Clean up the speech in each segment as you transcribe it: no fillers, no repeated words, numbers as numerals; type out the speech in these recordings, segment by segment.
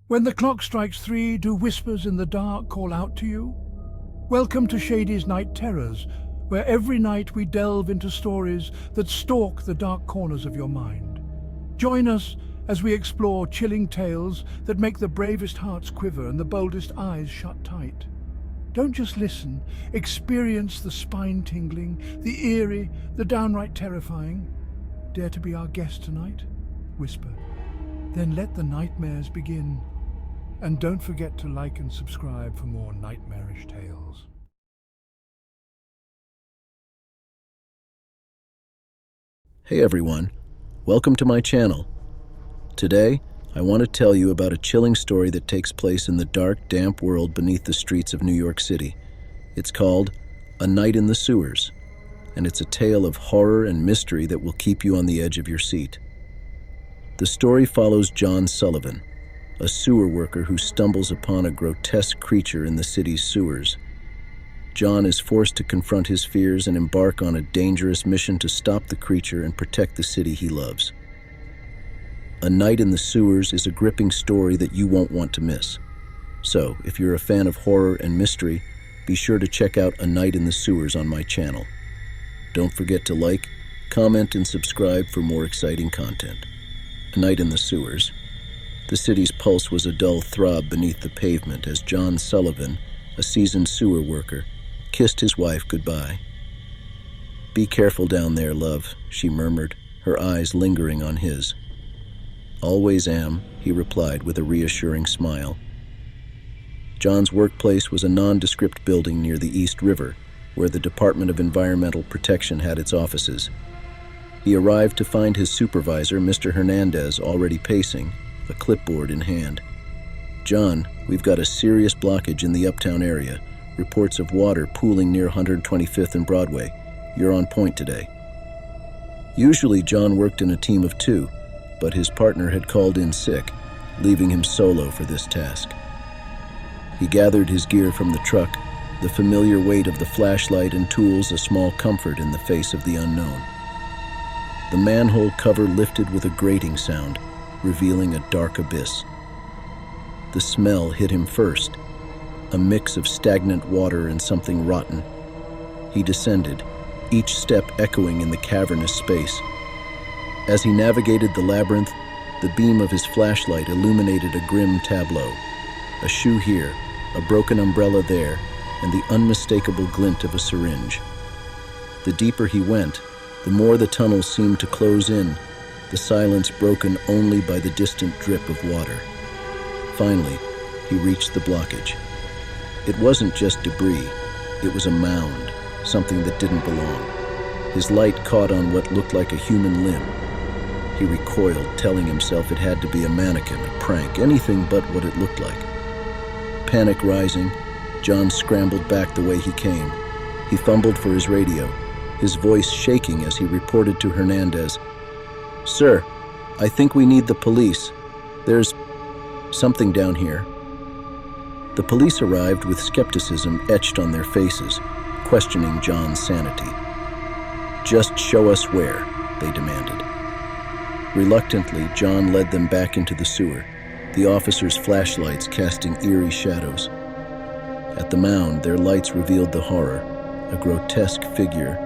When the clock strikes 3, do whispers in the dark call out to you? Welcome to Shady's Night Terrors, where every night we delve into stories that stalk the dark corners of your mind. Join us as we explore chilling tales that make the bravest hearts quiver and the boldest eyes shut tight. Don't just listen, experience the spine-tingling, the eerie, the downright terrifying. Dare to be our guest tonight? Whisper. Then let the nightmares begin. And don't forget to like and subscribe for more nightmarish tales. Hey everyone, welcome to my channel. Today, I want to tell you about a chilling story that takes place in the dark, damp world beneath the streets of New York City. It's called A Night in the Sewers, and it's a tale of horror and mystery that will keep you on the edge of your seat. The story follows John Sullivan, a sewer worker who stumbles upon a grotesque creature in the city's sewers. John is forced to confront his fears and embark on a dangerous mission to stop the creature and protect the city he loves. A Night in the Sewers is a gripping story that you won't want to miss. So, if you're a fan of horror and mystery, be sure to check out A Night in the Sewers on my channel. Don't forget to like, comment, and subscribe for more exciting content. A Night in the Sewers. The city's pulse was a dull throb beneath the pavement as John Sullivan, a seasoned sewer worker, kissed his wife goodbye. "Be careful down there, love," she murmured, her eyes lingering on his. "Always am," he replied with a reassuring smile. John's workplace was a nondescript building near the East River, where the Department of Environmental Protection had its offices. He arrived to find his supervisor, Mr. Hernandez, already pacing, a clipboard in hand. "John, we've got a serious blockage in the uptown area. Reports of water pooling near 125th and Broadway. You're on point today." Usually John worked in a team of 2, but his partner had called in sick, leaving him solo for this task. He gathered his gear from the truck, the familiar weight of the flashlight and tools a small comfort in the face of the unknown. The manhole cover lifted with a grating sound, revealing a dark abyss. The smell hit him first, a mix of stagnant water and something rotten. He descended, each step echoing in the cavernous space. As he navigated the labyrinth, the beam of his flashlight illuminated a grim tableau. A shoe here, a broken umbrella there, and the unmistakable glint of a syringe. The deeper he went, the more the tunnel seemed to close in, the silence broken only by the distant drip of water. Finally, he reached the blockage. It wasn't just debris, it was a mound, something that didn't belong. His light caught on what looked like a human limb. He recoiled, telling himself it had to be a mannequin, a prank, anything but what it looked like. Panic rising, John scrambled back the way he came. He fumbled for his radio, his voice shaking as he reported to Hernandez. "Sir, I think we need the police. There's something down here." The police arrived with skepticism etched on their faces, questioning John's sanity. "Just show us where," they demanded. Reluctantly, John led them back into the sewer, the officers' flashlights casting eerie shadows. At the mound, their lights revealed the horror. A grotesque figure,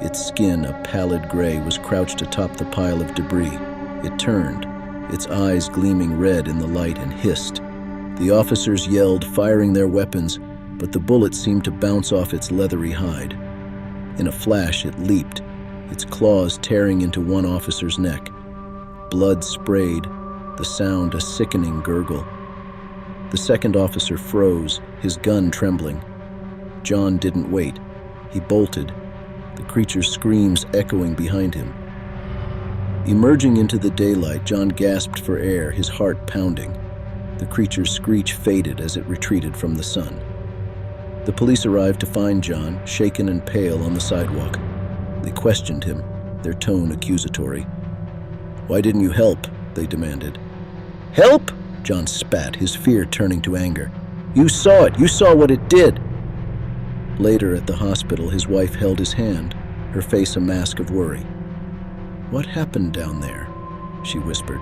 its skin a pallid gray, was crouched atop the pile of debris. It turned, its eyes gleaming red in the light, and hissed. The officers yelled, firing their weapons, but the bullets seemed to bounce off its leathery hide. In a flash, it leaped, its claws tearing into one officer's neck. Blood sprayed, the sound a sickening gurgle. The second officer froze, his gun trembling. John didn't wait. He bolted, the creature's screams echoing behind him. Emerging into the daylight, John gasped for air, his heart pounding. The creature's screech faded as it retreated from the sun. The police arrived to find John, shaken and pale, on the sidewalk. They questioned him, their tone accusatory. "Why didn't you help?" they demanded. "Help?" John spat, his fear turning to anger. "You saw it! You saw what it did!" Later at the hospital, his wife held his hand, her face a mask of worry. "What happened down there?" she whispered.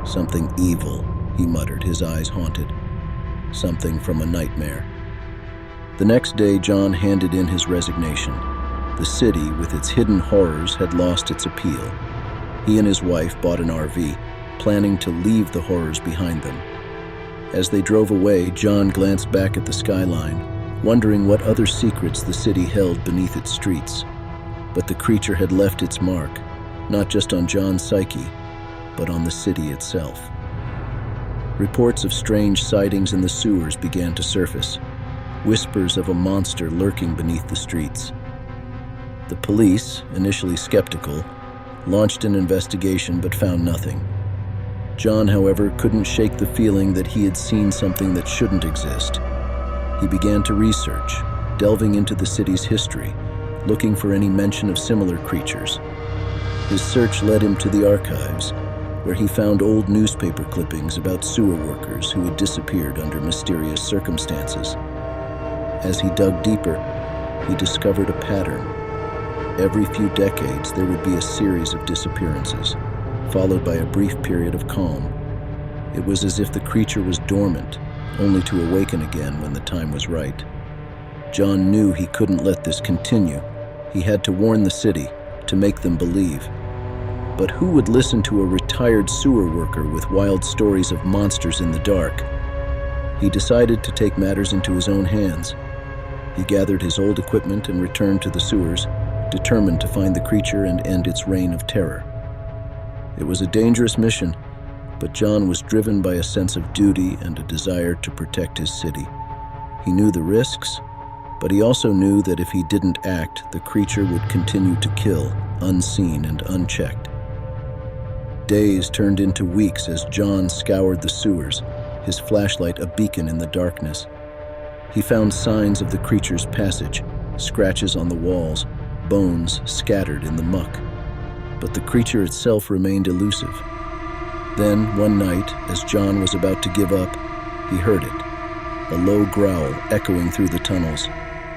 "Something evil," he muttered, his eyes haunted. Something from a nightmare. The next day, John handed in his resignation. The city, with its hidden horrors, had lost its appeal. He and his wife bought an RV, planning to leave the horrors behind them. As they drove away, John glanced back at the skyline, wondering what other secrets the city held beneath its streets. But the creature had left its mark, not just on John's psyche, but on the city itself. Reports of strange sightings in the sewers began to surface, whispers of a monster lurking beneath the streets. The police, initially skeptical, launched an investigation but found nothing. John, however, couldn't shake the feeling that he had seen something that shouldn't exist. He began to research, delving into the city's history, looking for any mention of similar creatures. His search led him to the archives, where he found old newspaper clippings about sewer workers who had disappeared under mysterious circumstances. As he dug deeper, he discovered a pattern. Every few decades, there would be a series of disappearances, followed by a brief period of calm. It was as if the creature was dormant, only to awaken again when the time was right. John knew he couldn't let this continue. He had to warn the city, to make them believe. But who would listen to a retired sewer worker with wild stories of monsters in the dark? He decided to take matters into his own hands. He gathered his old equipment and returned to the sewers, determined to find the creature and end its reign of terror. It was a dangerous mission, but John was driven by a sense of duty and a desire to protect his city. He knew the risks, but he also knew that if he didn't act, the creature would continue to kill, unseen and unchecked. Days turned into weeks as John scoured the sewers, his flashlight a beacon in the darkness. He found signs of the creature's passage, scratches on the walls, bones scattered in the muck. But the creature itself remained elusive. Then, one night, as John was about to give up, he heard it, a low growl echoing through the tunnels.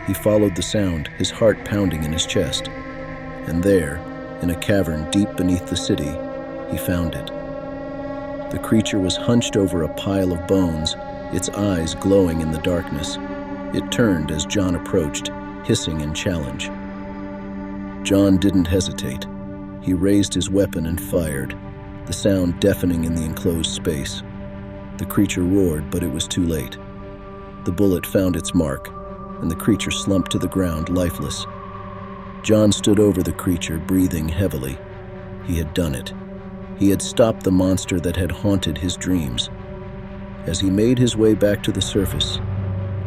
He followed the sound, his heart pounding in his chest. And there, in a cavern deep beneath the city, he found it. The creature was hunched over a pile of bones, its eyes glowing in the darkness. It turned as John approached, hissing in challenge. John didn't hesitate. He raised his weapon and fired, the sound deafening in the enclosed space. The creature roared, but it was too late. The bullet found its mark, and the creature slumped to the ground, lifeless. John stood over the creature, breathing heavily. He had done it. He had stopped the monster that had haunted his dreams. As he made his way back to the surface,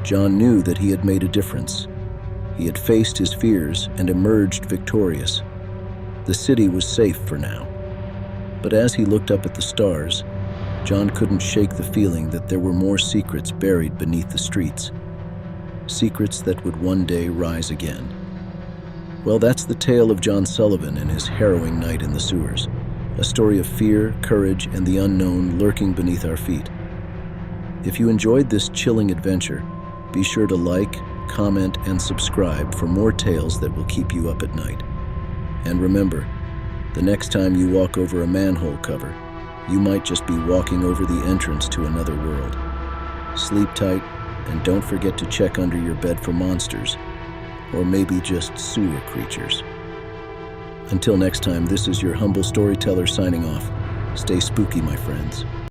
John knew that he had made a difference. He had faced his fears and emerged victorious. The city was safe for now. But as he looked up at the stars, John couldn't shake the feeling that there were more secrets buried beneath the streets. Secrets that would one day rise again. Well, that's the tale of John Sullivan and his harrowing night in the sewers. A story of fear, courage, and the unknown lurking beneath our feet. If you enjoyed this chilling adventure, be sure to like, comment, and subscribe for more tales that will keep you up at night. And remember, the next time you walk over a manhole cover, you might just be walking over the entrance to another world. Sleep tight, and don't forget to check under your bed for monsters, or maybe just sewer creatures. Until next time, this is your humble storyteller signing off. Stay spooky, my friends.